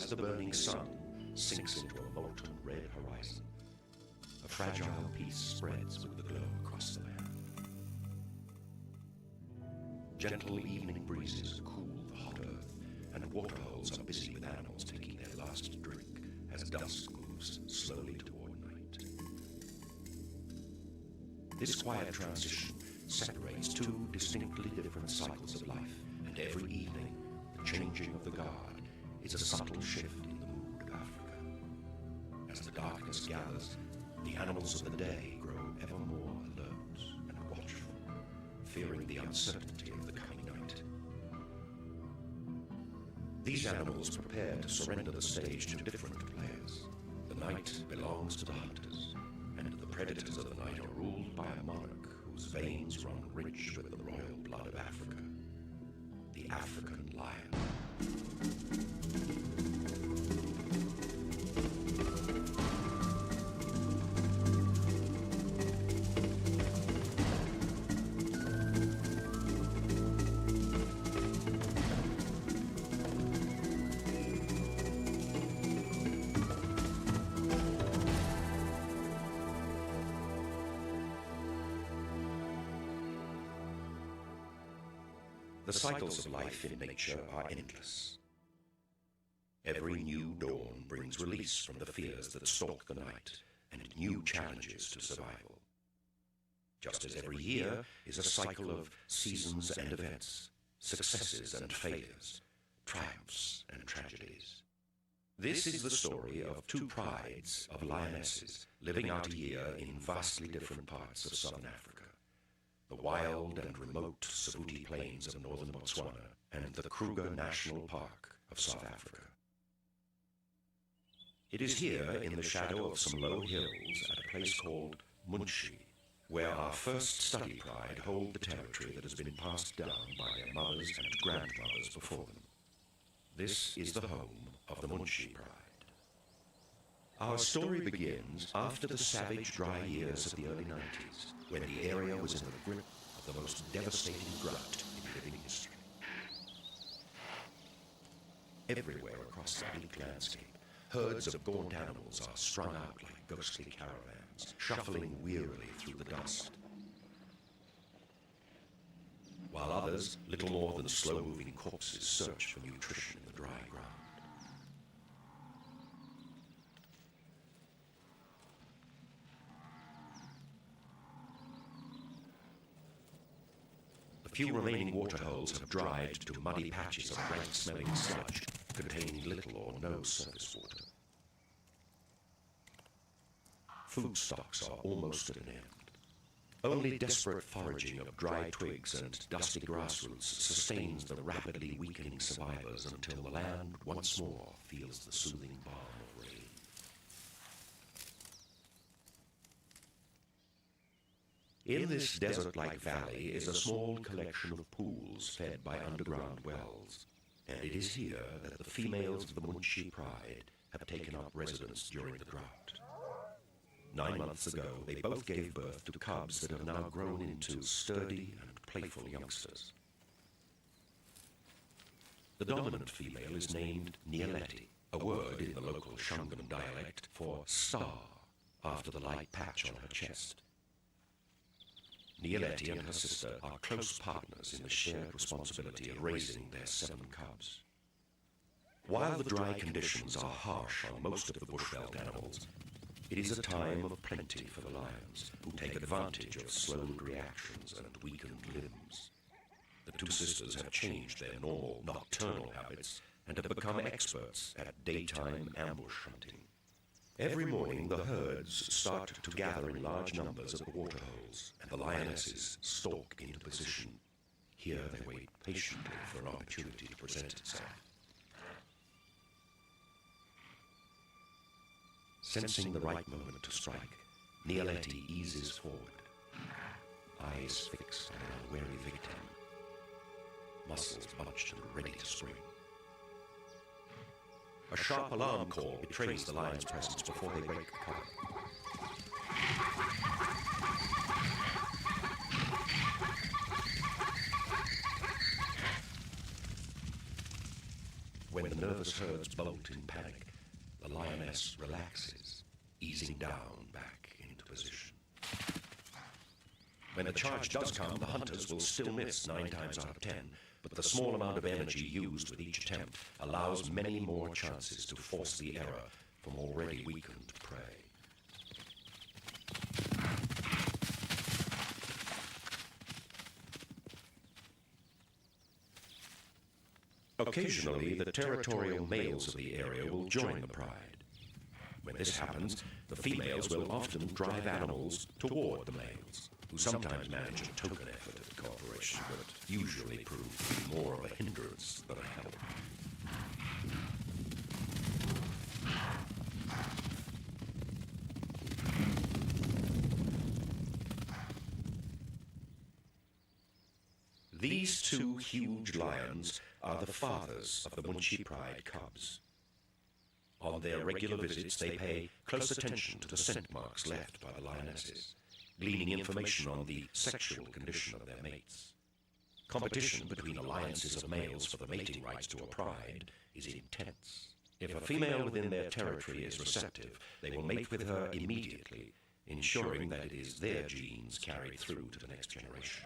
as the burning sun sinks into a molten red horizon. A fragile peace spreads with the glow across the land. Gentle evening breezes cool the hot earth, and waterholes are busy with animals taking their last drink as dusk moves slowly toward night. This quiet transition separates two distinctly different cycles of life, and every evening, the changing of the guard is a subtle shift in the mood of Africa. As the darkness gathers, the animals of the day grow ever more alert and watchful, fearing the uncertainty of the coming night. These animals prepare to surrender the stage to different players. The night belongs to the hunters, and the predators of the night are ruled by a monarch whose veins run rich with the royal blood of Africa, the African lion. The cycles of life in nature are endless. Every new dawn brings release from the fears that stalk the night and new challenges to survival. Just as every year is a cycle of seasons and events, successes and failures, triumphs and tragedies. This is the story of two prides of lionesses living out a year in vastly different parts of southern Africa. The wild and remote Savuti Plains of northern Botswana, and the Kruger National Park of South Africa. It is here, in the shadow of some low hills, at a place called Munshi, where our first study pride hold the territory that has been passed down by their mothers and grandmothers before them. This is the home of the Munshi pride. Our story begins after the savage dry years of the early 90s, when the area was in the grip of the most devastating drought in living history. Everywhere across the bleak landscape, herds of gaunt animals are strung out like ghostly caravans, shuffling wearily through the dust. While others, little more than slow-moving corpses, search for nutrition in the dry ground. The few remaining waterholes have dried to muddy patches of rank-smelling sludge containing little or no surface water. Food stocks are almost at an end. Only desperate foraging of dry twigs and dusty grass roots sustains the rapidly weakening survivors until the land once more feels the soothing balm of rain. In this desert-like valley is a small collection of pools fed by underground wells, and it is here that the females of the Munshi pride have taken up residence during the drought. 9 months ago, they both gave birth to cubs that have now grown into sturdy and playful youngsters. The dominant female is named Nialeti, a word in the local Shungan dialect for star, after the light patch on her chest. Nialeti and her sister are close partners in the shared responsibility of raising their 7 cubs. While the dry conditions are harsh on most of the bushveld animals, it is a time of plenty for the lions, who take advantage of slowed reactions and weakened limbs. The two sisters have changed their normal nocturnal habits and have become experts at daytime ambush hunting. Every morning, the herds start to gather in large numbers at the waterholes, and the lionesses stalk into position. Here they wait patiently for an opportunity to present itself. Sensing the right moment to strike, Nialeti eases forward, eyes fixed on an unwary victim, muscles bunched and ready to spring. A sharp alarm call betrays the lion's presence before they break cover. When the nervous herds bolt in panic, the lioness relaxes, easing down back into position. When the charge does come, the hunters will still miss 9 times out of 10, but the small amount of energy used with each attempt allows many more chances to force the error from already weakened prey. Occasionally, the territorial males of the area will join the pride. When this happens, the females will often drive animals toward the males, who sometimes manage a token effort at cooperation, but usually prove to be more of a hindrance than a help. These 2 huge lions are the fathers of the Munchi Pride cubs. On their regular visits, they pay close attention to the scent marks left by the lionesses, gleaning information on the sexual condition of their mates. Competition between alliances of males for the mating rights to a pride is intense. If a female within their territory is receptive, they will mate with her immediately, ensuring that it is their genes carried through to the next generation.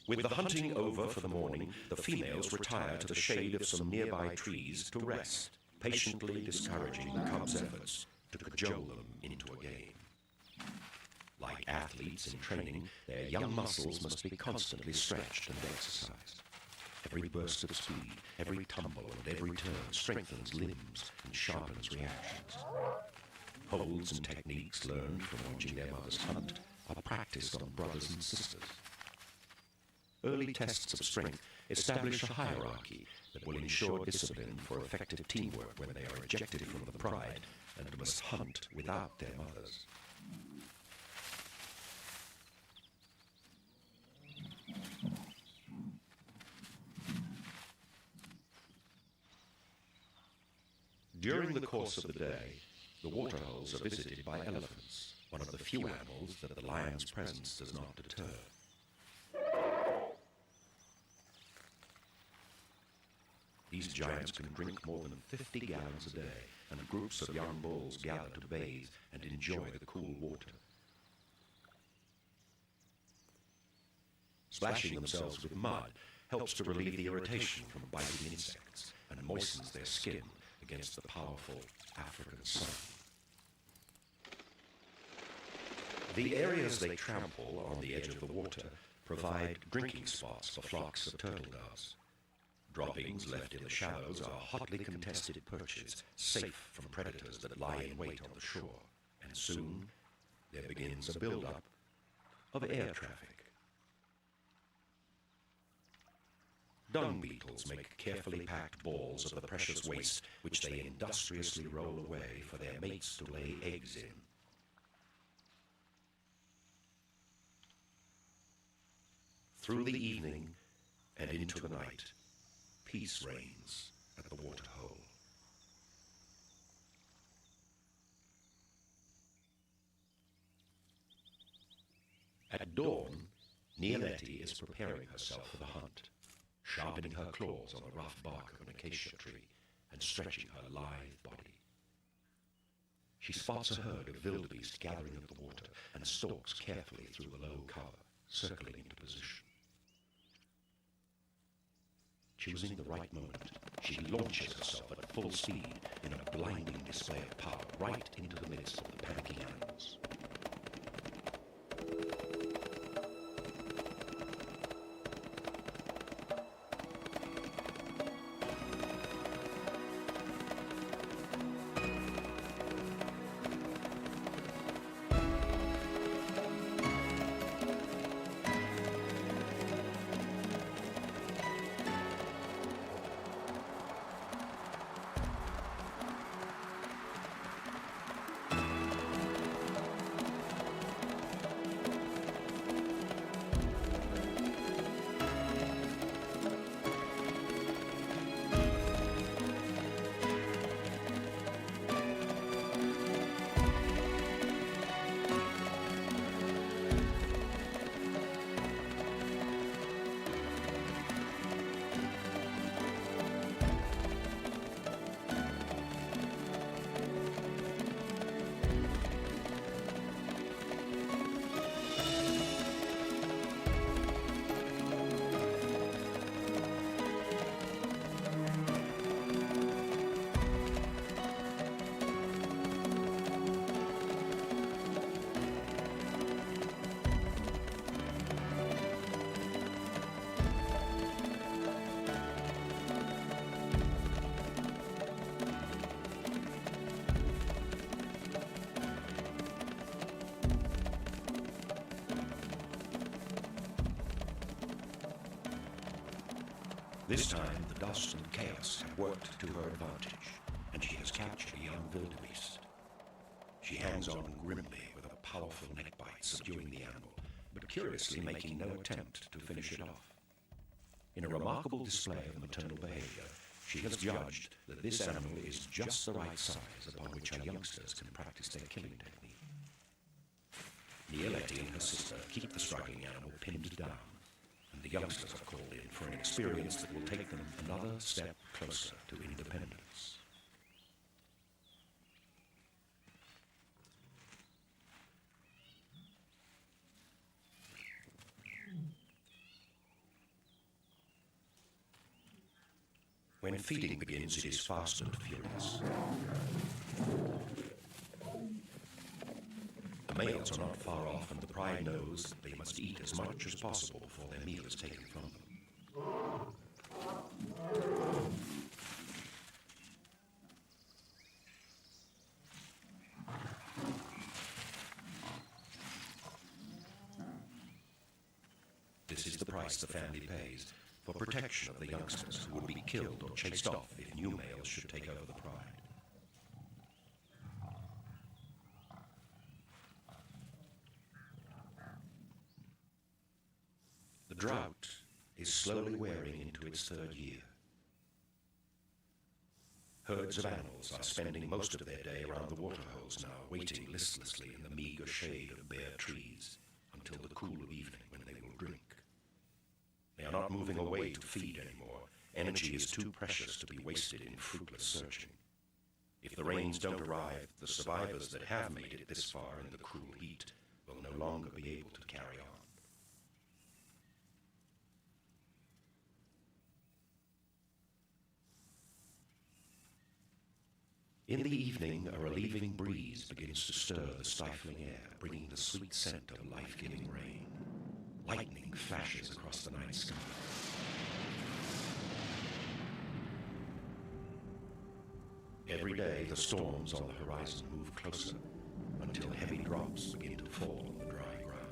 With the hunting over for the morning, the females retire to the shade of some nearby trees to rest, patiently discouraging the cubs' efforts to cajole them into a game. Like athletes in training, their young muscles must be constantly stretched and exercised. Every burst of speed, every tumble and every turn strengthens limbs and sharpens reactions. Holds and techniques learned from watching their mothers hunt are practiced on brothers and sisters. Early tests of strength establish a hierarchy that will ensure discipline for effective teamwork when they are ejected from the pride and must hunt without their mothers. During the course of the day, the waterholes are visited by elephants, one of the few animals that the lion's presence does not deter. These giants can drink more than 50 gallons a day, and groups of young bulls gather to bathe and enjoy the cool water. Splashing themselves with mud helps to relieve the irritation from biting insects and moistens their skin against the powerful African sun. The areas they trample on the edge of the water provide drinking spots for flocks of turtle doves. Droppings left in the shallows are hotly contested perches, safe from predators that lie in wait on the shore. And soon, there begins a build-up of air traffic. Dung beetles make carefully packed balls of the precious waste, which they industriously roll away for their mates to lay eggs in. Through the evening and into the night, peace reigns at the waterhole. At dawn, Nialeti is preparing herself for the hunt, sharpening her claws on the rough bark of an acacia tree and stretching her lithe body. She spots a herd of wildebeest gathering at the water and stalks carefully through the low cover, circling into position. Choosing the right moment, she launches herself at full speed in a blinding display of power right into the midst of the panicking animals. This time, the dust and chaos have worked to her advantage, and she has captured a young wildebeest. She hangs on grimly with a powerful neck bite subduing the animal, but curiously making no attempt to finish it off. In a remarkable display of maternal behavior, she has judged that this animal is just the right size upon which our youngsters can practice their killing technique. Nieleti and her sister keep the struggling animal pinned down, and the youngsters are called in for an experience that will take them another step closer to independence. When feeding begins, it is fast and furious. The males are not far off, and the pride knows that they must eat as much as possible before their meal is taken from them. This is the price the family pays for protection of the youngsters who would be killed or chased off if new males should take over the pride. The drought is slowly wearing into its third year. Herds of animals are spending most of their day around the waterholes now, waiting listlessly in the meager shade of bare trees until the cool of evening when they will drink. They are not moving away to feed anymore. Energy is too precious to be wasted in fruitless searching. If the rains don't arrive, the survivors that have made it this far in the cruel heat will no longer be able to carry on. In the evening, a relieving breeze begins to stir the stifling air, bringing the sweet scent of life-giving rain. Lightning flashes across the night sky. Every day, the storms on the horizon move closer until heavy drops begin to fall on the dry ground.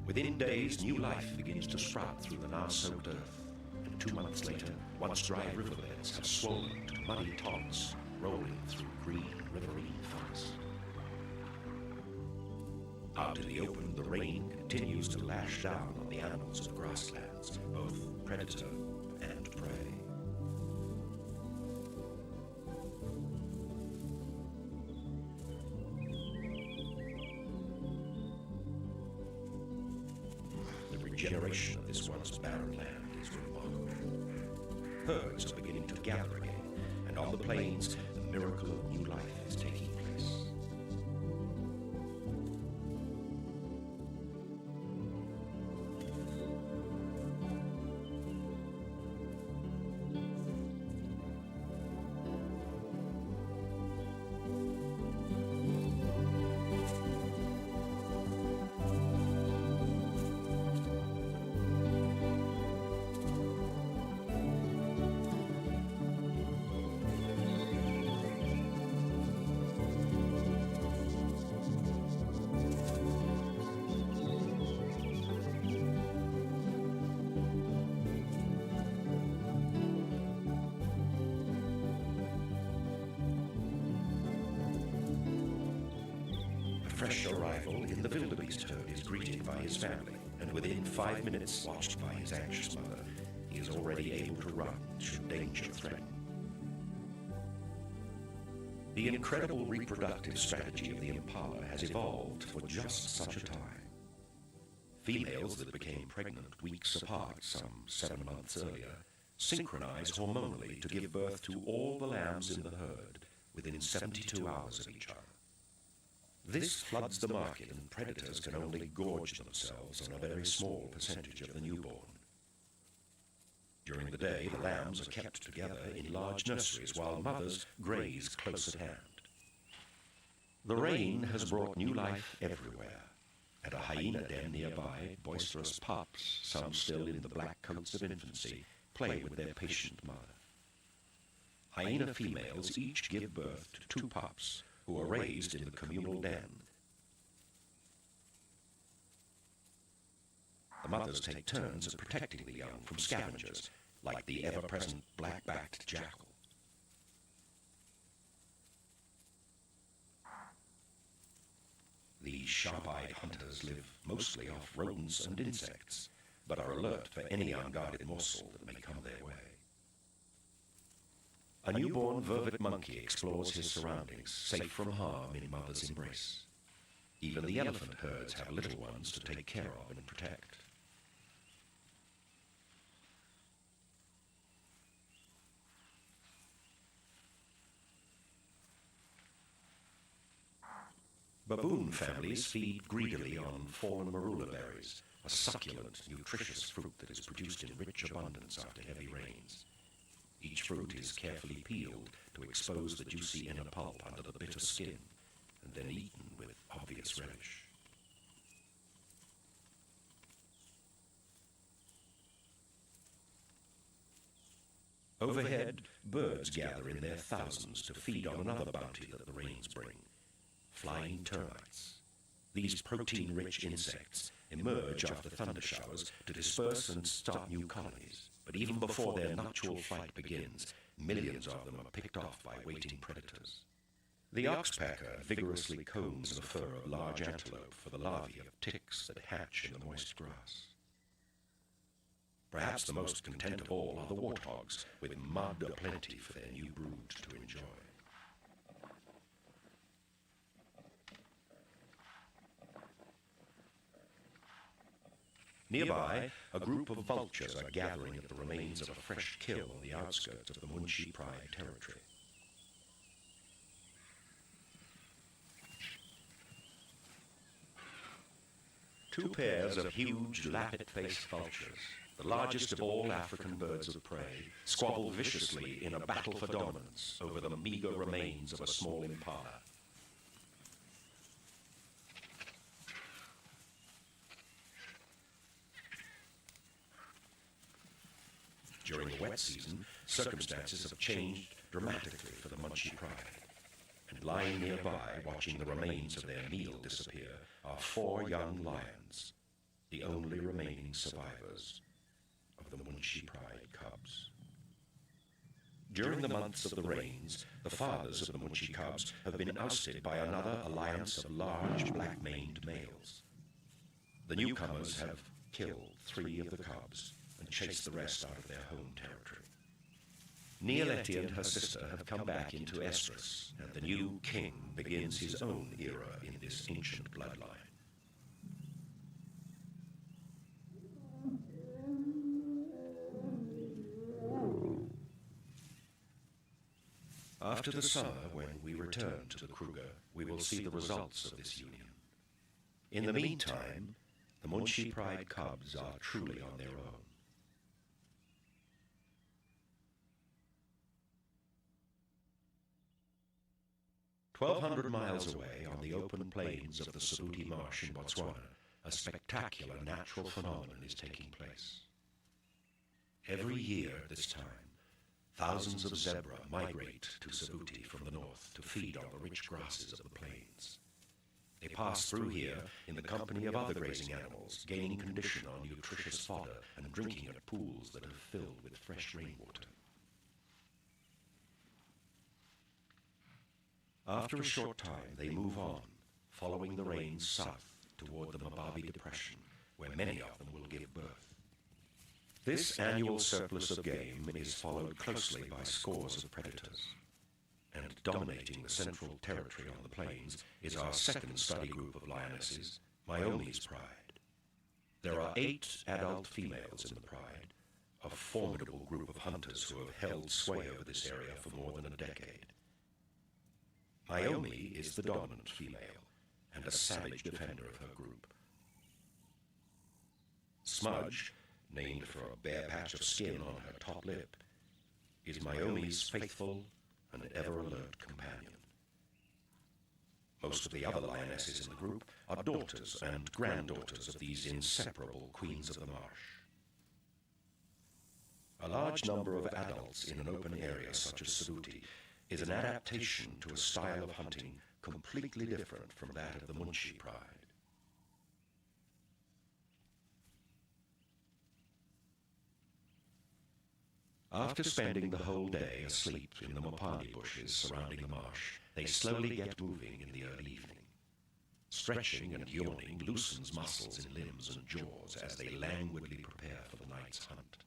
Within days, new life begins to sprout through the now-soaked earth, and 2 months later, once dry riverbeds have swollen to muddy torrents, rolling through green, riverine forest. Out in the open, the rain continues to lash down on the animals of the grasslands, both predator and prey. Regeneration of this once barren land is remarkable. Herds are beginning to gather again, and on the plains, the miracle of new life is taking place. Fresh arrival in the wildebeest herd is greeted by his family, and within 5 minutes, watched by his anxious mother, he is already able to run should danger threaten. The incredible reproductive strategy of the impala has evolved for just such a time. Females that became pregnant weeks apart, some 7 months earlier, synchronize hormonally to give birth to all the lambs in the herd within 72 hours of each other. This floods the market, and predators can only gorge themselves on a very small percentage of the newborn. During the day, the lambs are kept together in large nurseries while mothers graze close at hand. The rain has brought new life everywhere, At a hyena den nearby, boisterous pups, some still in the black coats of infancy, play with their patient mother. Hyena females each give birth to 2 pups, who are raised in the communal den. The mothers take turns at protecting the young from scavengers, like the ever-present black-backed jackal. These sharp-eyed hunters live mostly off rodents and insects, but are alert for any unguarded morsel that may come their way. A newborn vervet monkey explores his surroundings, safe from harm in mother's embrace. Even the elephant herds have little ones to take care of and protect. Baboon families feed greedily on fallen marula berries, a succulent, nutritious fruit that is produced in rich abundance after heavy rains. Each fruit is carefully peeled to expose the juicy inner pulp under the bitter skin, and then eaten with obvious relish. Overhead, birds gather in their thousands to feed on another bounty that the rains bring: flying termites. These protein-rich insects emerge after thunder showers to disperse and start new colonies. But even before their nuptial flight begins, millions of them are picked off by waiting predators. The oxpecker vigorously combs the fur of large antelope for the larvae of ticks that hatch in the moist grass. Perhaps the most content of all are the warthogs, with mud aplenty for their new brood to enjoy. Nearby, a group of vultures are gathering at the remains of a fresh kill on the outskirts of the Munshi Pride territory. Two pairs of huge, lappet-faced vultures, the largest of all African birds of prey, squabble viciously in a battle for dominance over the meager remains of a small impala. During the wet season, circumstances have changed dramatically for the Munshi Pride. And lying nearby, watching the remains of their meal disappear, are 4 young lions, the only remaining survivors of the Munshi Pride cubs. During the months of the rains, the fathers of the Munshi cubs have been ousted by another alliance of large black-maned males. The newcomers have killed 3 of the cubs and chased the rest out of their home territory. Nialeti and her sister have come back into Esrus, and the new king begins his own era in this ancient bloodline. After the summer, when we return to the Kruger, we will see the results of this union. In the meantime, the Munshi Pride cubs are truly on their own. 1,200 miles away on the open plains of the Sabuti Marsh in Botswana, a spectacular natural phenomenon is taking place. Every year at this time, thousands of zebra migrate to Sabuti from the north to feed on the rich grasses of the plains. They pass through here in the company of other grazing animals, gaining condition on nutritious fodder and drinking at pools that are filled with fresh rainwater. After a short time, they move on, following the rains south toward the Mababi Depression, where many of them will give birth. This annual surplus of game is followed closely by scores of predators. And dominating the central territory on the plains is our second study group of lionesses, Myomi's Pride. There are 8 adult females in the Pride, a formidable group of hunters who have held sway over this area for more than a decade. Myomi is the dominant female, and a savage defender of her group. Smudge, named for a bare patch of skin on her top lip, is Myomi's faithful and ever-alert companion. Most of the other lionesses in the group are daughters and granddaughters of these inseparable queens of the marsh. A large number of adults in an open area such as Saruti is an adaptation to a style of hunting completely different from that of the Munshi pride. After spending the whole day asleep in the mopani bushes surrounding the marsh, they slowly get moving in the early evening. Stretching and yawning loosens muscles in limbs and jaws as they languidly prepare for the night's hunt.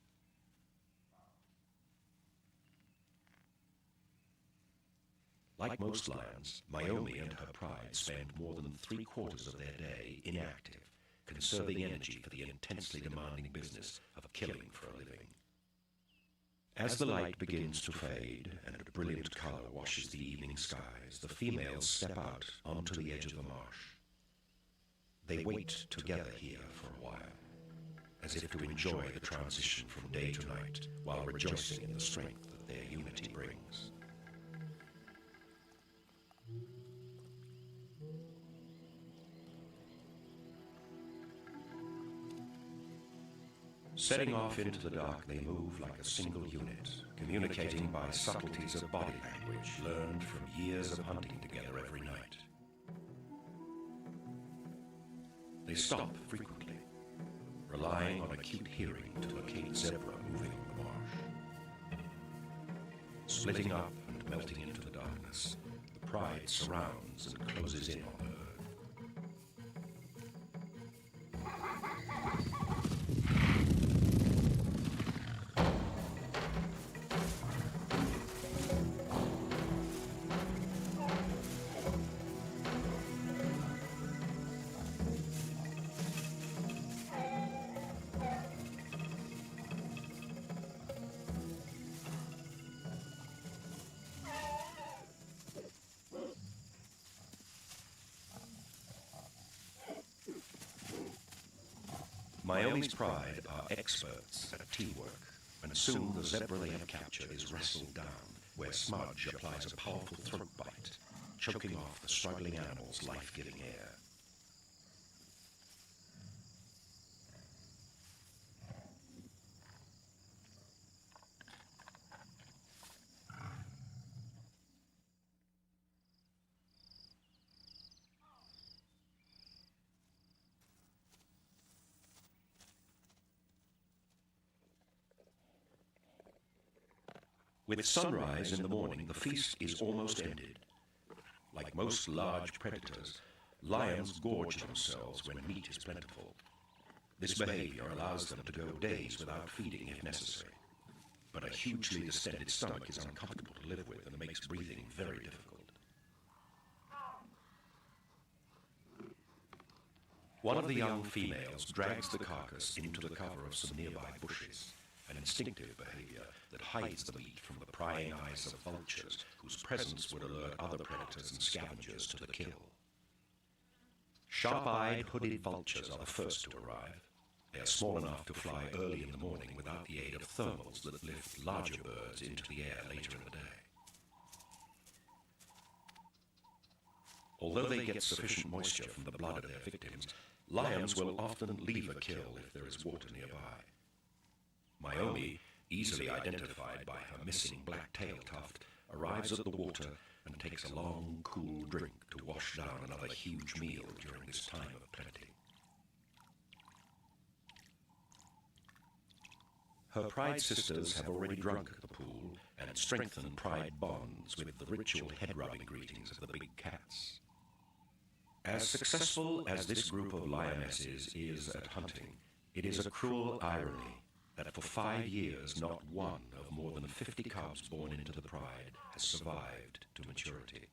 Like most lions, Myomi and her pride spend more than 3/4 of their day inactive, conserving energy for the intensely demanding business of killing for a living. As the light begins to fade and a brilliant color washes the evening skies, the females step out onto the edge of the marsh. They wait together here for a while, as if to enjoy the transition from day to night while rejoicing in the strength that their unity brings. Setting off into the dark, they move like a single unit, communicating by subtleties of body language learned from years of hunting together every night. They stop frequently, relying on acute hearing to locate zebra moving on the marsh. Splitting up and melting into the darkness, the pride surrounds and closes in on the herd. Myomi's pride are experts at teamwork, and soon the zebra they have captured is wrestled down, where Smudge applies a powerful throat bite, choking off the struggling animal's life-giving air. With sunrise in the morning, the feast is almost ended. Like most large predators, lions gorge themselves when meat is plentiful. This behavior allows them to go days without feeding if necessary. But a hugely distended stomach is uncomfortable to live with and makes breathing very difficult. One of the young females drags the carcass into the cover of some nearby bushes, an instinctive behavior that hides the meat from the prying eyes of vultures whose presence would alert other predators and scavengers to the kill. Sharp-eyed, hooded vultures are the first to arrive. They are small enough to fly early in the morning without the aid of thermals that lift larger birds into the air later in the day. Although they get sufficient moisture from the blood of their victims, lions will often leave a kill if there is water nearby. Myomi, easily identified by her missing black tail tuft, arrives at the water and takes a long, cool drink to wash down another huge meal during this time of plenty. Her pride sisters have already drunk at the pool and strengthened pride bonds with the ritual head-rubbing greetings of the big cats. As successful as this group of lionesses is at hunting, it is a cruel irony that for 5 years not one of more than 50 cubs born into the pride has survived to maturity.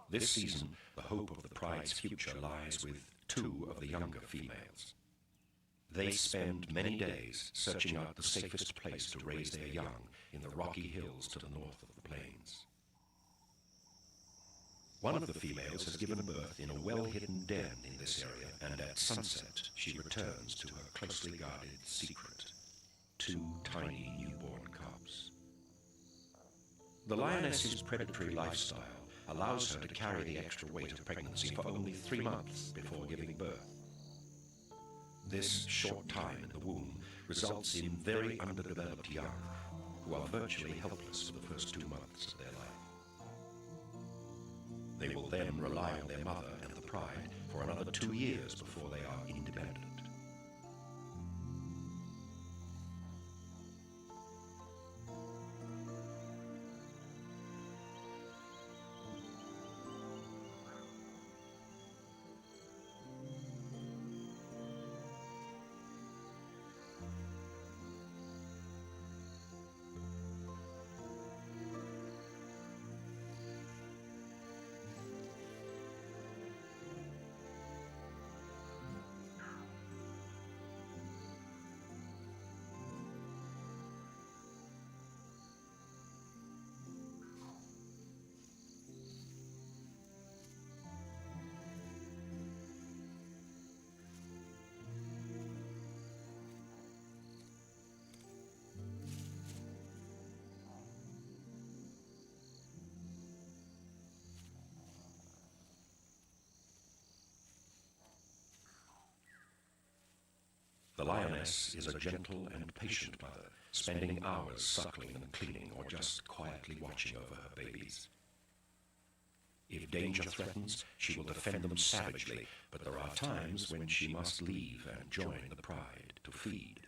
This season, the hope of the pride's future lies with 2 of the younger females. They spend many days searching out the safest place to raise their young in the rocky hills to the north of the plains. One of the females has given birth in a well-hidden den in this area, and at sunset she returns to her closely guarded secret. 2 tiny newborn cubs. The lioness's predatory lifestyle allows her to carry the extra weight of pregnancy for only 3 months before giving birth. This short time in the womb results in very underdeveloped young who are virtually helpless for the first 2 months of their life. They will then rely on their mother and the pride for another 2 years before they are independent. The lioness is a gentle and patient mother, spending hours suckling and cleaning or just quietly watching over her babies. If danger threatens, she will defend them savagely, but there are times when she must leave and join the pride to feed.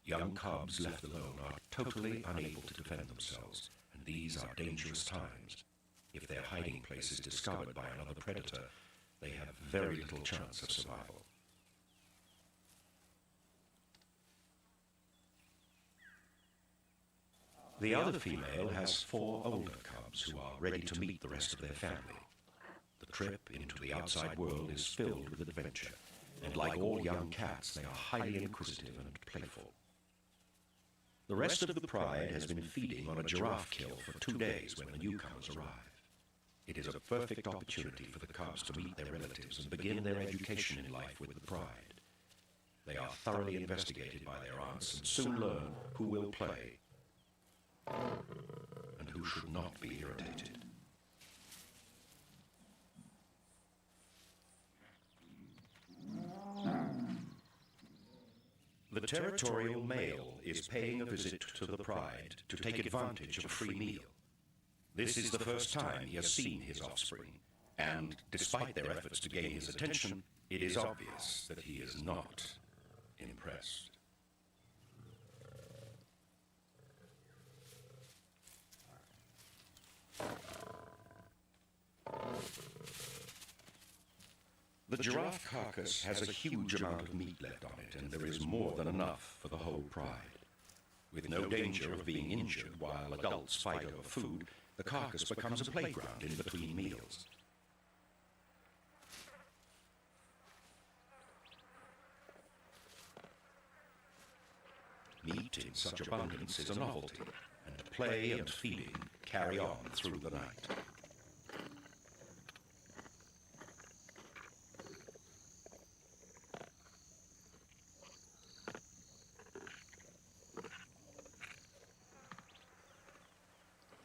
Young cubs left alone are totally unable to defend themselves. These are dangerous times. If their hiding place is discovered by another predator, they have very little chance of survival. The other female has 4 older cubs who are ready to meet the rest of their family. The trip into the outside world is filled with adventure, and like all young cats, they are highly inquisitive and playful. The rest of the pride has been feeding on a giraffe kill for 2 days when the newcomers arrive. It is a perfect opportunity for the cubs to meet their relatives and begin their education in life with the pride. They are thoroughly investigated by their aunts and soon learn who will play and who should not be irritated. The territorial male is paying a visit to the pride to take advantage of a free meal. This is the first time he has seen his offspring, and despite their efforts to gain his attention, it is obvious that he is not impressed. The giraffe carcass has a huge amount of meat left on it, and there is more than enough for the whole pride. With no danger of being injured while adults fight over food, the carcass becomes a playground in between meals. Meat in such abundance is a novelty, and play and feeding carry on through the night.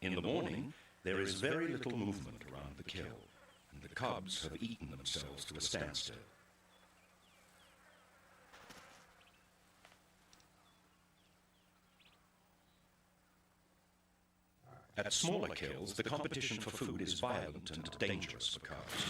In the morning, there is very little movement around the kill, and the cubs have eaten themselves to a standstill. At smaller kills, the competition for food is violent and dangerous for cubs.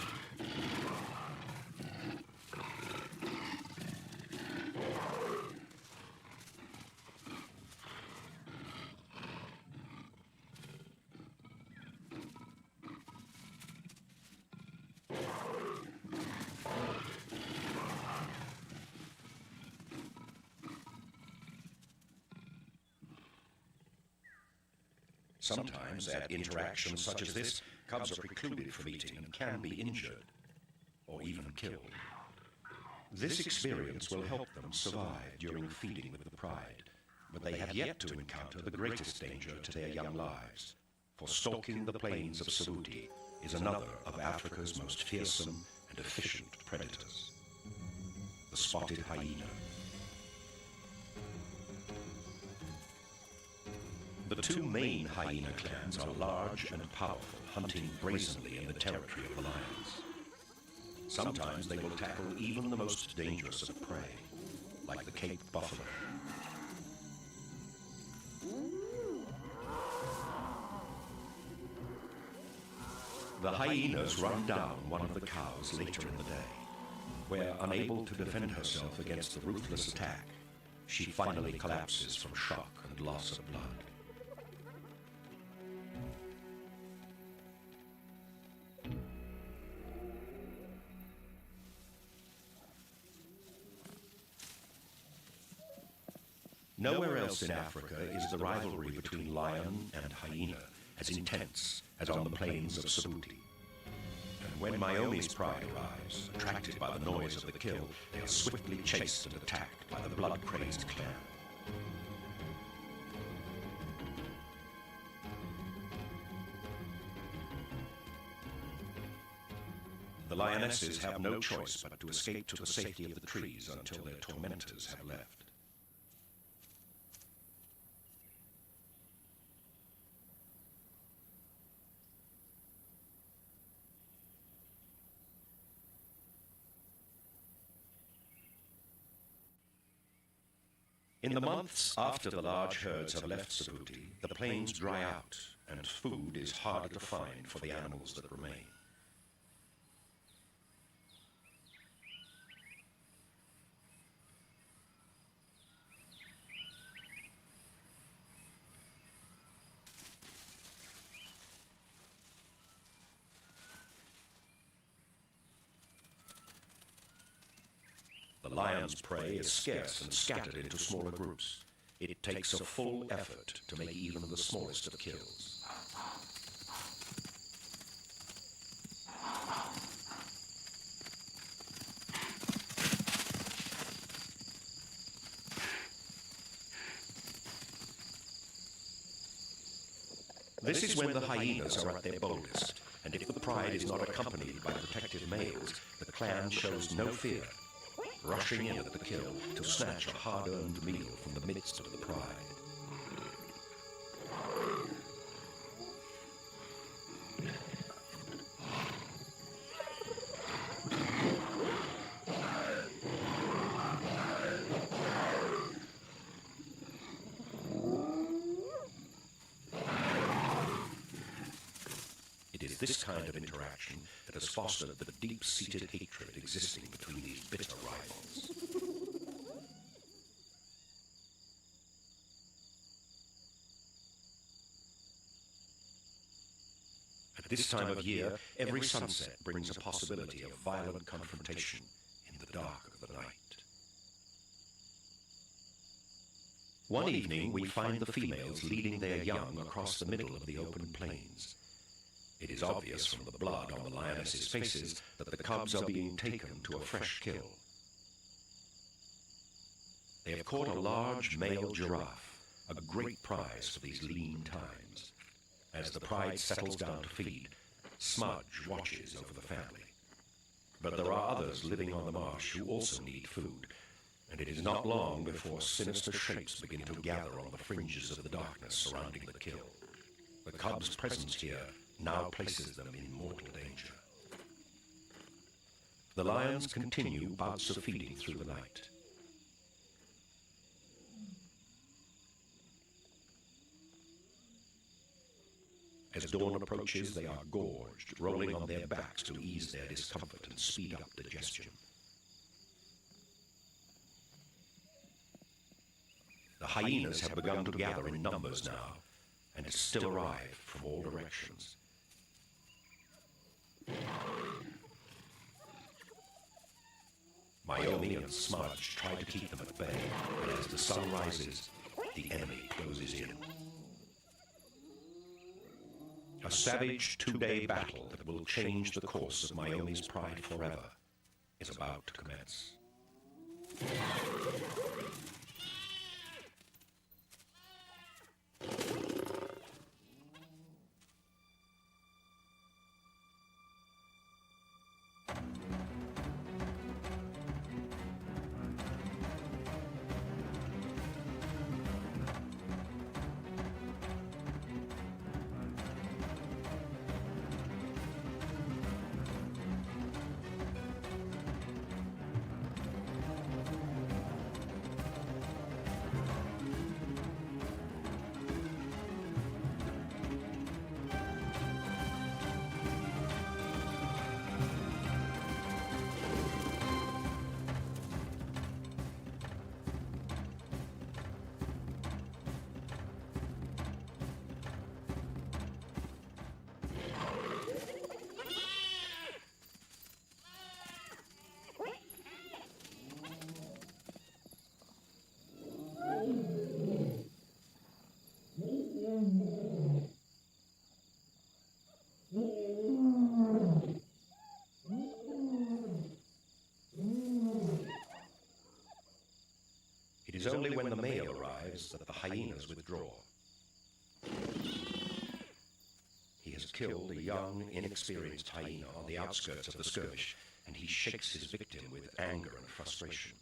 Sometimes, at interactions such as this, cubs are precluded from eating and can be injured, or even killed. This experience will help them survive during feeding with the pride, but they have yet to encounter the greatest danger to their young lives, for stalking the plains of Savuti is another of Africa's most fearsome and efficient predators. the spotted hyena. The two main hyena clans are large and powerful, hunting brazenly in the territory of the lions. Sometimes they will tackle even the most dangerous of prey, like the Cape buffalo. The hyenas run down one of the cows later in the day, where, unable to defend herself against the ruthless attack, she finally collapses from shock and loss of blood. Nowhere else in Africa is the rivalry between lion and hyena as intense as on the plains of Sabuti. And when Myomi's pride arrives, attracted by the noise of the kill, they are swiftly chased and attacked by the blood-crazed clan. The lionesses have no choice but to escape to the safety of the trees until their tormentors have left. In the months after the large herds have left Sabuti, the plains dry out, and food is harder to find for the animals that remain. The lion's prey is scarce and scattered into smaller groups. It takes a full effort to make even the smallest of kills. This is when the hyenas are at their boldest, and if the pride is not accompanied by protective males, the clan shows no fear, rushing in at the kill to snatch a hard-earned meal from the midst of the pride. It is this kind of interaction that has fostered the deep-seated hatred existing between these bitter rivals. At this time of year, every sunset brings a possibility of violent confrontation in the dark of the night. One evening, we find the females leading their young across the middle of the open plains. It is obvious from the blood on the lionesses' faces that the cubs are being taken to a fresh kill. They have caught a large male giraffe, a great prize for these lean times. As the pride settles down to feed, Smudge watches over the family. But there are others living on the marsh who also need food, and it is not long before sinister shapes begin to gather on the fringes of the darkness surrounding the kill. The cubs' presence here now places them in mortal danger. The lions continue bouts of feeding through the night. As dawn approaches, they are gorged, rolling on their backs to ease their discomfort and speed up digestion. The hyenas have begun to gather in numbers now, and still arrive from all directions. Myomi and Smudge try to keep them at bay, but as the sun rises, the enemy closes in. A savage two-day battle that will change the course of Myomi's pride forever is about to commence. only when the male arrives that the hyenas withdraw. He has killed a young, inexperienced hyena on the outskirts of the skirmish, and he shakes his victim with anger and frustration.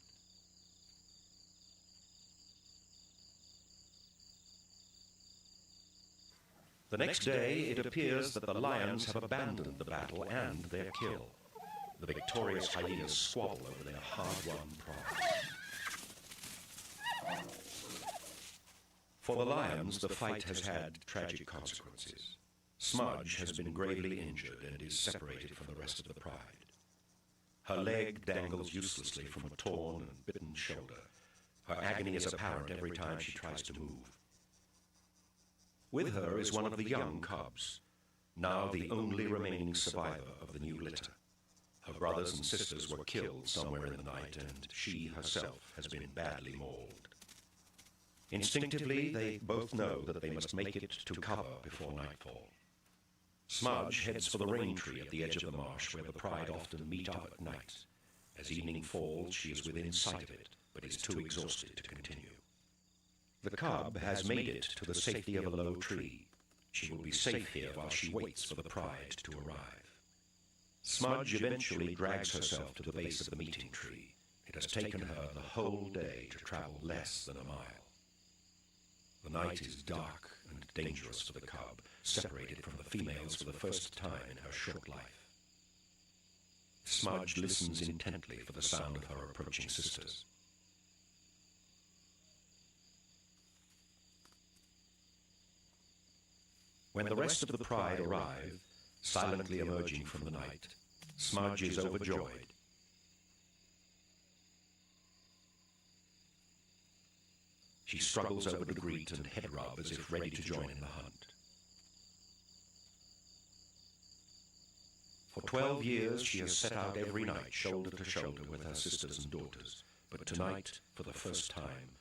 The next day, it appears that the lions have abandoned the battle and their kill. The victorious hyenas squabble over their hard-won prize. For the lions, the fight has had tragic consequences. Smudge has been gravely injured and is separated from the rest of the pride. Her leg dangles uselessly from a torn and bitten shoulder. Her agony is apparent every time she tries to move. With her is one of the young cubs, now the only remaining survivor of the new litter. Her brothers and sisters were killed somewhere in the night, and she herself has been badly mauled. Instinctively, they both know that they must make it to cover before nightfall. Smudge heads for the rain tree at the edge of the marsh, where the pride often meet up at night. As evening falls, she is within sight of it, but is too exhausted to continue. The cub has made it to the safety of a low tree. She will be safe here while she waits for the pride to arrive. Smudge eventually drags herself to the base of the meeting tree. It has taken her the whole day to travel less than a mile. The night is dark and dangerous for the cub, separated from the females for the first time in her short life. Smudge listens intently for the sound of her approaching sisters. When the rest of the pride arrive, silently emerging from the night, Smudge is overjoyed. She struggles over to greet and head rub as if ready to join in the hunt. For 12 years she has set out every night, shoulder to shoulder with her sisters and daughters, but tonight, for the first time,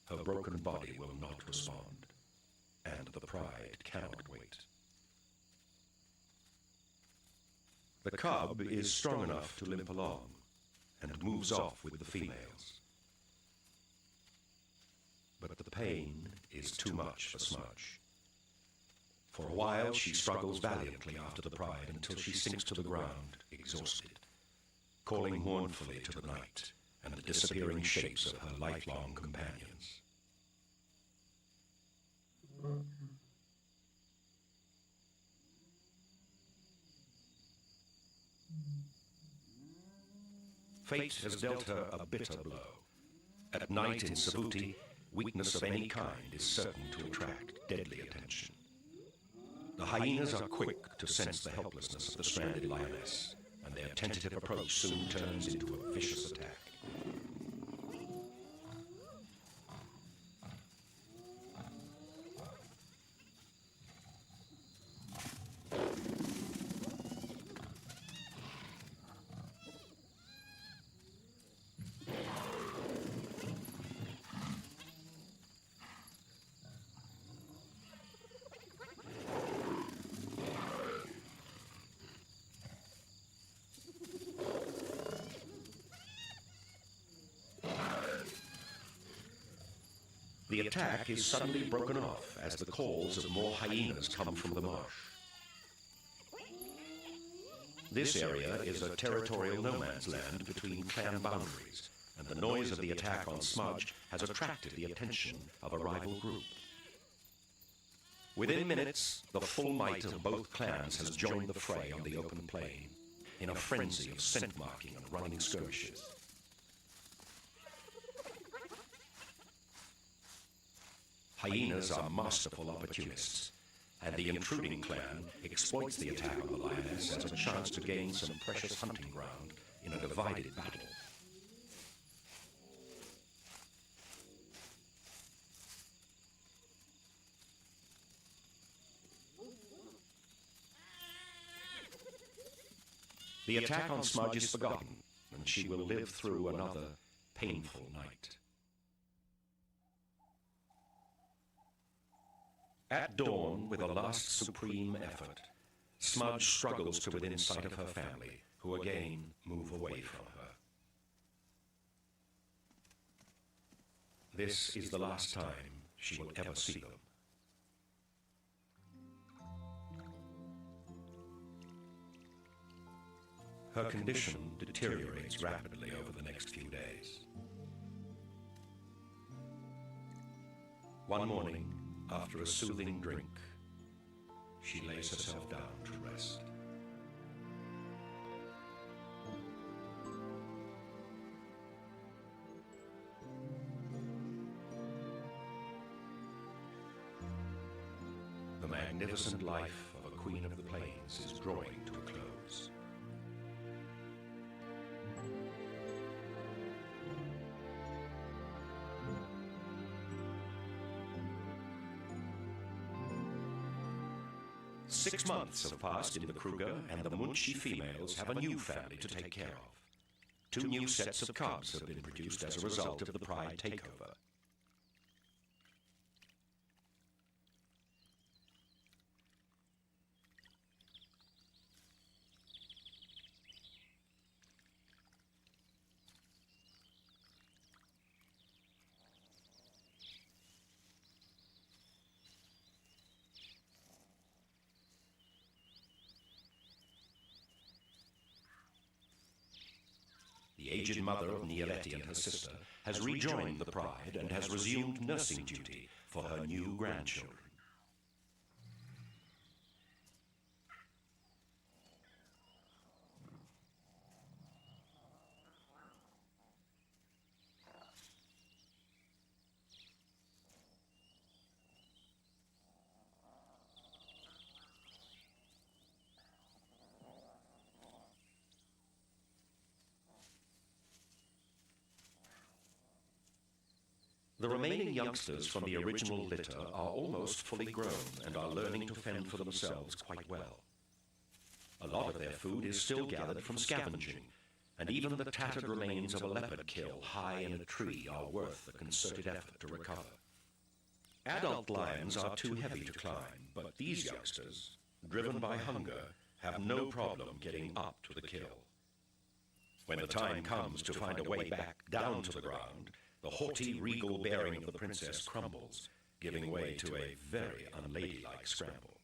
her broken body will not respond, and the pride cannot wait. The cub is strong enough to limp along, and moves off with the females. But the pain is too much for Smudge. For a while she struggles valiantly after the pride until she sinks to the ground, exhausted, calling mournfully to the night and the disappearing shapes of her lifelong companions. Fate has dealt her a bitter blow. At night in Savuti, weakness of any kind is certain to attract deadly attention. The hyenas are quick to sense the helplessness of the stranded lioness, and their tentative approach soon turns into a vicious attack. The attack is suddenly broken off as the calls of more hyenas come from the marsh. This area is a territorial no man's land between clan boundaries, and the noise of the attack on Smudge has attracted the attention of a rival group. Within minutes, the full might of both clans has joined the fray on the open plain, in a frenzy of scent marking and running skirmishes. Hyenas are masterful opportunists, and the intruding clan exploits the attack on the lioness as a chance to gain some precious hunting ground in a divided battle. The attack on Smudge is forgotten, and she will live through another painful night. At dawn, with a last supreme effort, Smudge struggles to within sight of her family, who again move away from her. This is the last time she will ever see them. Her condition deteriorates rapidly over the next few days. One morning, after a soothing drink, she lays herself down to rest. The magnificent life of a queen of the plains is drawing to a close. Six months have passed in the Kruger, and the Munshi females have a new family to take care of. Two new sets of cubs have been produced as a result of the Pride takeover. The aged mother of Nialeti and her sister has rejoined the Pride and has resumed nursing duty for her new grandchildren. The remaining youngsters from the original litter are almost fully grown and are learning to fend for themselves quite well. A lot of their food is still gathered from scavenging, and even the tattered remains of a leopard kill high in a tree are worth the concerted effort to recover. Adult lions are too heavy to climb, but these youngsters, driven by hunger, have no problem getting up to the kill. When the time comes to find a way back down to the ground, the haughty, regal bearing of the princess crumbles, giving way to a very unladylike scramble.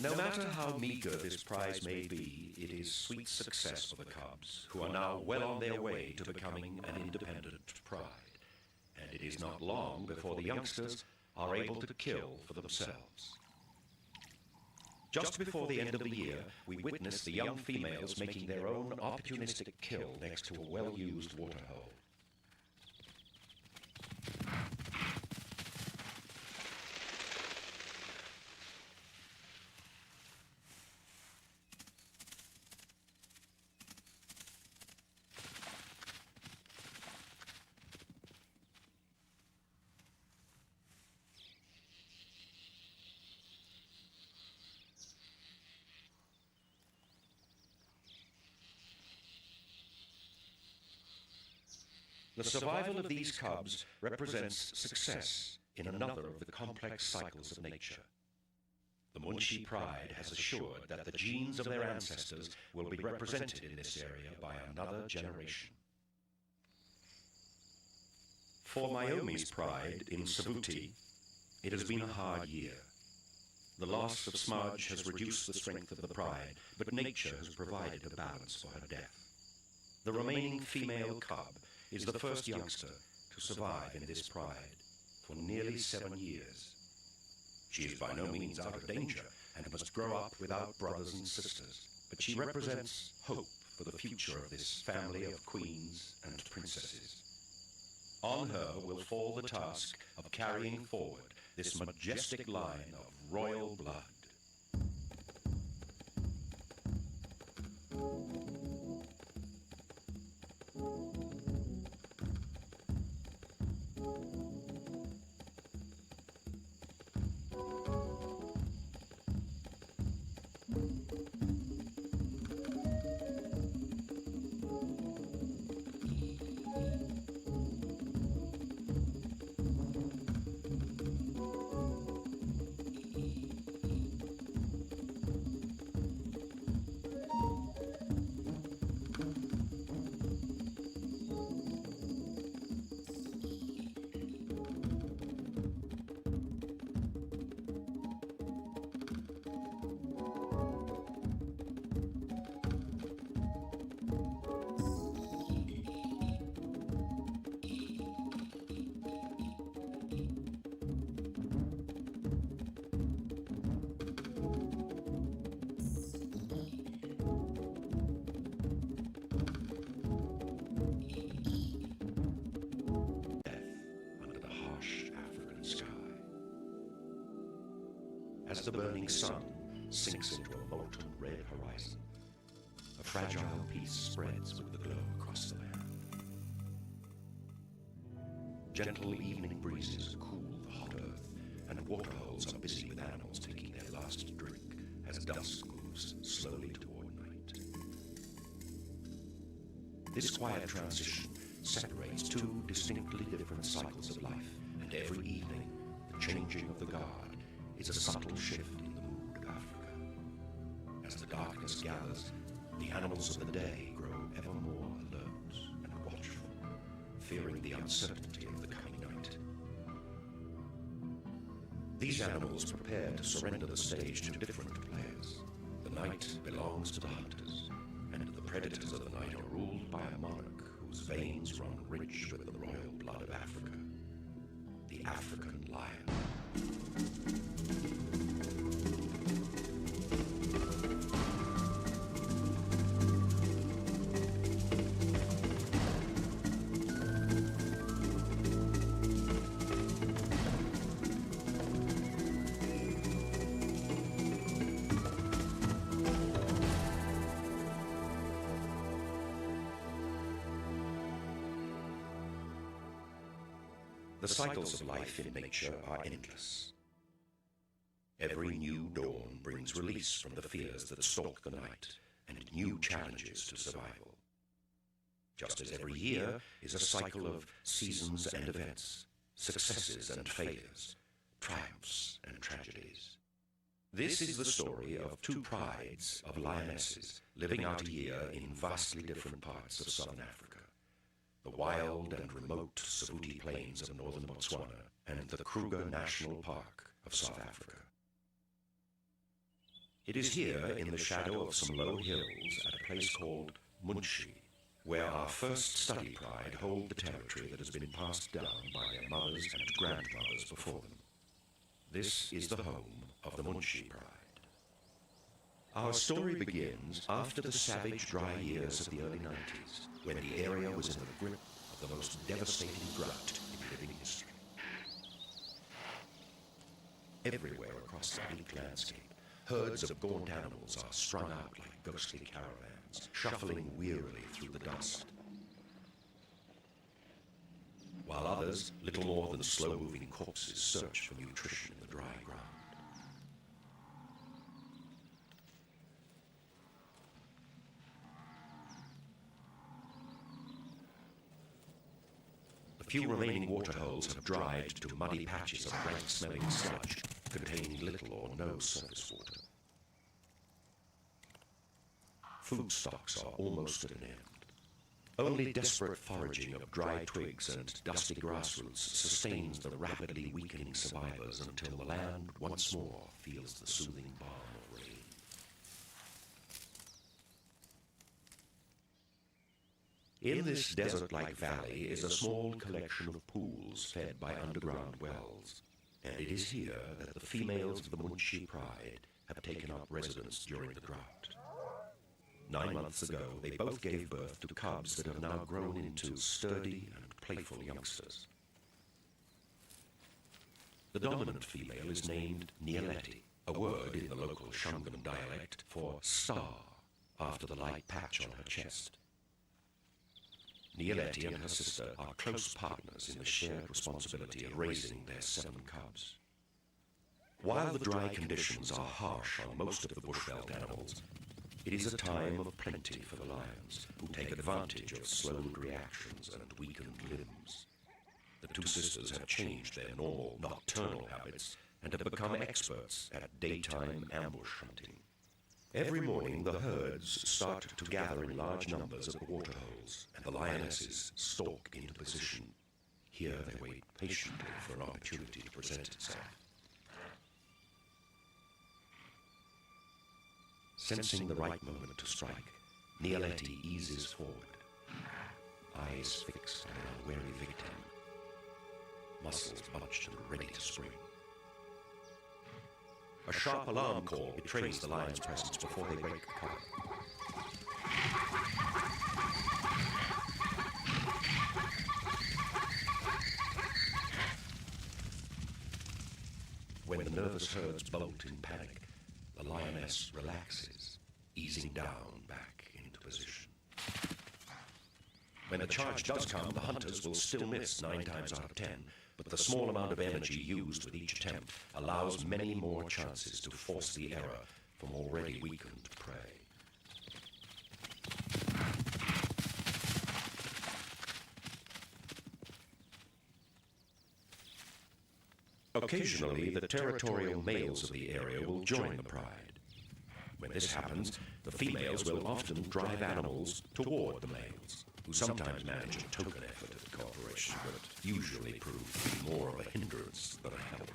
No matter how meager this prize may be, it is sweet success for the cubs, who are now well on their way to becoming an independent pride. And it is not long before the youngsters are able to kill for themselves. Just before the end of the year, we witness the young females making their own opportunistic kill next to a well-used waterhole. The survival of these cubs represents success in another of the complex cycles of nature. The Munshi Pride has assured that the genes of their ancestors will be represented in this area by another generation. For Myomi's Pride in Savuti, it has been a hard year. The loss of Smudge has reduced the strength of the Pride, but nature has provided a balance for her death. The remaining female cub is the first youngster to survive in this pride for nearly 7 years. She is by no means out of danger, and must grow up without brothers and sisters. But she represents hope for the future of this family of queens and princesses. On her will fall the task of carrying forward this majestic line of royal blood. As the burning sun sinks into a molten red horizon, a fragile peace spreads with the glow across the land. Gentle evening breezes cool the hot earth, and waterholes are busy with animals taking their last drink as dusk moves slowly toward night. This quiet transition separates two distinctly different cycles of life, and every evening, the changing of the guard is a subtle shift in the mood of Africa. As the darkness gathers, the animals of the day grow ever more alert and watchful, fearing the uncertainty of the coming night. These animals prepare to surrender the stage to different players. The night belongs to the hunters, and the predators of the night are ruled by a monarch whose veins run rich with the royal blood of Africa, the African lion. The cycles of life in nature are endless. Every new dawn brings release from the fears that stalk the night and new challenges to survival. Just as every year is a cycle of seasons and events, successes and failures, triumphs and tragedies. This is the story of two prides of lionesses living out a year in vastly different parts of southern Africa. The wild and remote Savuti Plains of northern Botswana, and the Kruger National Park of South Africa. It is here, in the shadow of some low hills, at a place called Munshi, where our first study pride hold the territory that has been passed down by their mothers and grandmothers before them. This is the home of the Munshi pride. Our story begins after the savage, dry years of the early 90s, when the area was in the grip of the most devastating drought in living history. Everywhere across the bleak landscape, herds of gaunt animals are strung out like ghostly caravans, shuffling wearily through the dust. While others, little more than slow-moving corpses, search for nutrition in the dry ground. The few remaining waterholes have dried to muddy patches of rank-smelling sludge containing little or no surface water. Food stocks are almost at an end. Only desperate foraging of dry twigs and dusty grass roots sustains the rapidly weakening survivors until the land once more feels the soothing balm of rain. In this desert-like valley is a small collection of pools fed by underground wells, and it is here that the females of the Munshi pride have taken up residence during the drought. 9 months ago, they both gave birth to cubs that have now grown into sturdy and playful youngsters. The dominant female is named Nialetti, a word in the local Shungan dialect for star, after the light patch on her chest. Nialetti and her sister are close partners in the shared responsibility of raising their 7 cubs. While the dry conditions are harsh on most of the bushveld animals, it is a time of plenty for the lions, who take advantage of slowed reactions and weakened limbs. The 2 sisters have changed their normal nocturnal habits and have become experts at daytime ambush hunting. Every morning, the herds start to gather in large numbers at the waterholes, and the lionesses stalk into position. Here they wait patiently for an opportunity to present itself. Sensing the right moment to strike, Nialetti eases forward, eyes fixed on an unwary victim, muscles bunched and ready to spring. A sharp alarm call betrays the lion's presence before they break the cover. When the nervous herds bolt in panic, the lioness relaxes, easing down back into position. When the charge does come, the hunters will still miss 9 times out of 10, but the small amount of energy used with each attempt allows many more chances to force the error from already weakened prey. Occasionally, the territorial males of the area will join the pride. When this happens, the females will often drive animals toward the males, who sometimes manage a token effort at cooperation, but usually prove to be more of a hindrance than a help.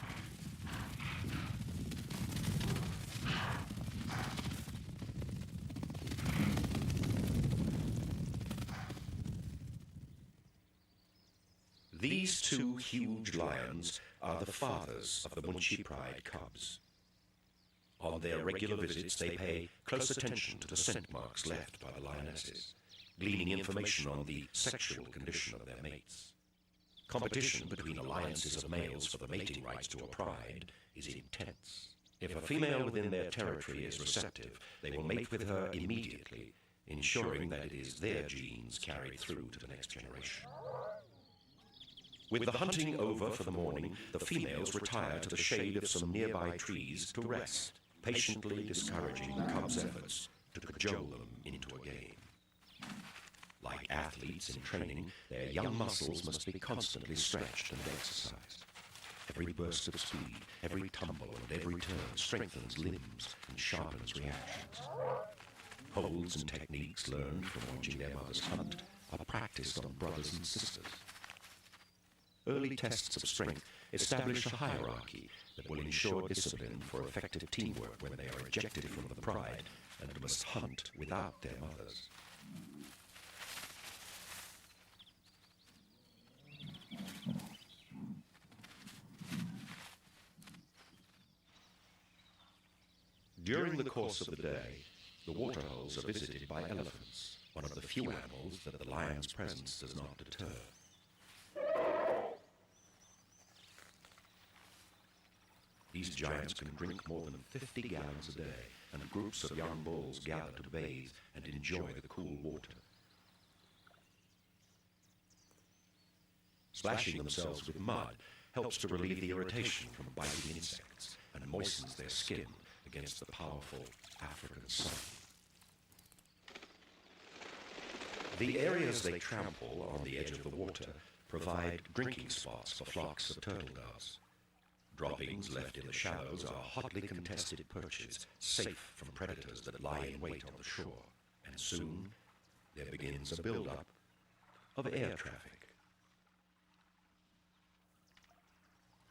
These 2 huge lions are the fathers of the Munchi Pride cubs. On their regular visits, they pay close attention to the scent marks left by the lionesses, gleaning information on the sexual condition of their mates. Competition between alliances of males for the mating rights to a pride is intense. If a female within their territory is receptive, they will mate with her immediately, ensuring that it is their genes carried through to the next generation. With the hunting over for the morning, the females retire to the shade of some nearby trees to rest, patiently discouraging the cubs' efforts to cajole them into a game. Like athletes in training, their young muscles must be constantly stretched and exercised. Every burst of speed, every tumble, and every turn strengthens limbs and sharpens reactions. Holds and techniques learned from watching their mothers hunt are practiced on brothers and sisters. Early tests of strength establish a hierarchy that will ensure discipline for effective teamwork when they are ejected from the pride and must hunt without their mothers. During the course of the day, the waterholes are visited by elephants, one of the few animals that the lion's presence does not deter. These giants can drink more than 50 gallons a day, and groups of young bulls gather to bathe and enjoy the cool water. Splashing themselves with mud helps to relieve the irritation from biting insects and moistens their skin against the powerful African sun. The areas they trample on the edge of the water provide drinking spots for flocks of turtle doves. Droppings left in the shallows are hotly contested perches, safe from predators that lie in wait on the shore, and soon there begins a build-up of air traffic.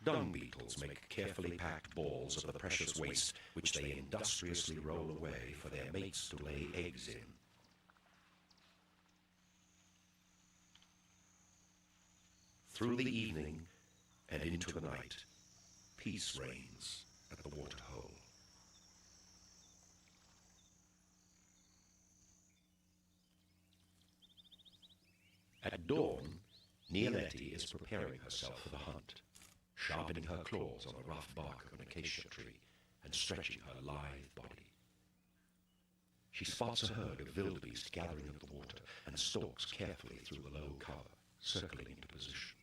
Dung beetles make carefully packed balls of the precious waste which they industriously roll away for their mates to lay eggs in. Through the evening and into the night, peace reigns at the waterhole. At dawn, Nianeti is preparing herself for the hunt, sharpening her claws on the rough bark of an acacia tree and stretching her lithe body. She spots a herd of wildebeest gathering at the water and stalks carefully through the low cover, circling into position.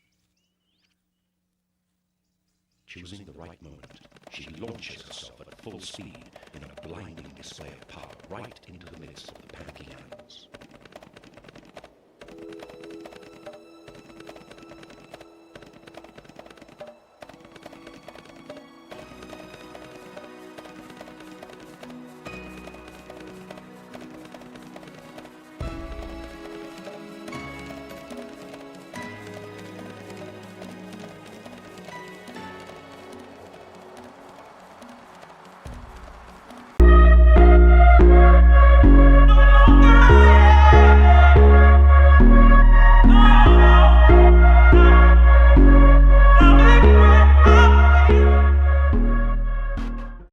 Choosing the right moment, she launches herself at full speed in a blinding display of power right into the midst of the panicking animals.